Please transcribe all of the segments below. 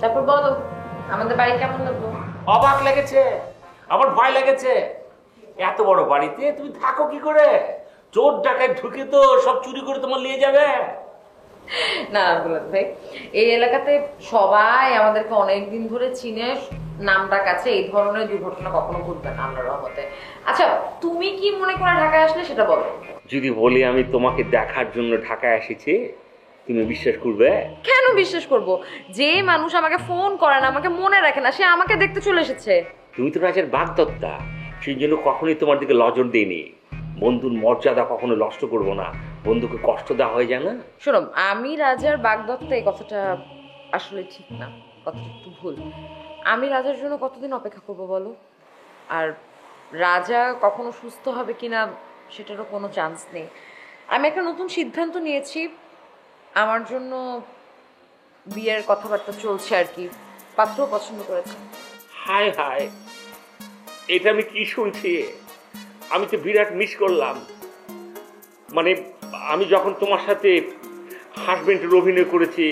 তারপর বলো আমাদের বাড়ি কেমন লাগলো? অবাক লেগেছে, আমার ভয় লেগেছে। এত বড় বাড়িতে তুমি থাকো কি করে? চোর ডাকাত ঢুকে তো সব চুরি করে তোমার নিয়ে যাবে। না বুলাত ভাই, এই এলাকাতে সবাই আমাদেরকে অনেকদিন ধরে চিনে, নামডাক আছে, এই ধরনের দুর্ঘটনা কখনো ঘটবে না আল্লাহর রহমতে। আচ্ছা তুমি কি মনে করে ঢাকায় আসলে সেটা বলো। যদি বলি আমি তোমাকে দেখার জন্য ঢাকায় এসেছি, তুমি বিশ্বাস করবে? কেন বিশ্বাস করব? যে মানুষ আমাকে ফোন করে না, আমাকে মনে রাখে না, সে আমাকে দেখতে চলে এসেছে। তুমি তো রাজার বাগদত্তা, সেই জন্য কখনোই তোমার দিকে নজর দিইনি। বন্ধুর মর্যাদা কখনো নষ্ট করবো না, বন্ধুকে কষ্ট দেওয়া হয়ে যায় না। শোনো, আমি রাজার বাগদত্তা এই কথাটা আসলে ঠিক না, কথাটা একটু ভুল। আমি রাজার জন্য কতদিন অপেক্ষা করবো বলো? আর রাজা কখনো সুস্থ হবে কিনা সেটারও কোনো চান্স নেই। আমি একটা নতুন সিদ্ধান্ত নিয়েছি, আমার জন্য বিয়ের কথাবার্তা চলছে আর কি, পাত্রও পছন্দ করেছে। হায় হায়, এটা আমি কি শুনছি? আমি তো বিরাট মিস করলাম। মানে আমি যখন তোমার সাথে হাজবেন্ডের অভিনয় করেছি,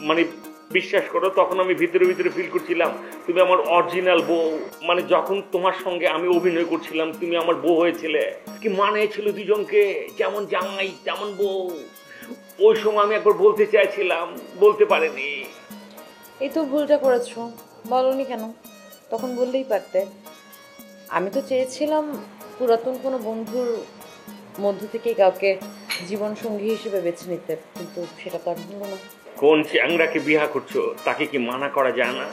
মানে বিশ্বাস করো তখন আমি ভিতরে ভিতরে ফিল করছিলাম তুমি আমার অরিজিনাল বউ। মানে যখন তোমার সঙ্গে আমি অভিনয় করছিলাম তুমি আমার বউ হয়েছিলে। কি মানিয়েছিল দুজনকে, যেমন জামাই তেমন বউ। ওই সময় আমি একবার বলতে চাইছিলাম, বলতে পারিনি। এই তো ভুলটা করেছো, বলনি কেন? তখন বললেই পারতে। আমি তো চেয়েছিলাম পুরাতন কোনো বন্ধুর মধ্য থেকে কাউকে জীবন সঙ্গী হিসেবে বেছে নিতে, কিন্তু সেটা তো আর হলো না। কোন চ্যাংরাকে বিয়া করছো, তাকে কি মানা করা যায় না?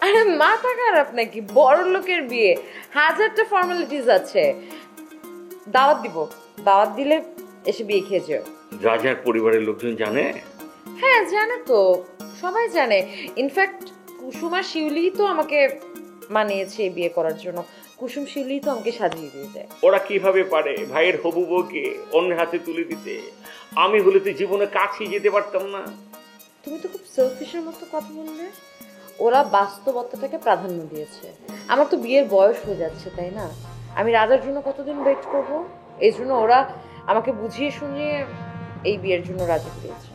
আরে মাথা খারাপ নাকি? বড় লোকের বিয়ে, হাজারটা ফর্মালিটিস আছে। দাওয়াত দিব, দাওয়াত দিলে এসে বিয়ে খেয়ে যেও। রাজার পরিবারের লোকজন জানে? হ্যাঁ জানে তো, সবাই জানে। ইনফ্যাক্ট কুসুম আর শিউলি তো আমাকে মানিয়েছে এই বিয়ে করার জন্য। কুসুম শিউলি তো আমাকে সাজিয়ে দিয়ে যায়। ওরা কিভাবে পারে ভাইয়ের হবু বউকে অন্যের হাতে তুলে দিতে? আমি হলে তো জীবনে কাছেই যেতে পারতাম না। তুমি তো খুব সেলফিশের মতো কথা বললে। ওরা বাস্তবতাটাকে প্রাধান্য দিয়েছে। আমার তো বিয়ের বয়স হয়ে যাচ্ছে, তাই না? আমি রাজার জন্য কতদিন ওয়েট করবো? এই জন্য ওরা আমাকে বুঝিয়ে শুনিয়ে এই বিয়ের জন্য রাজি দিয়েছে।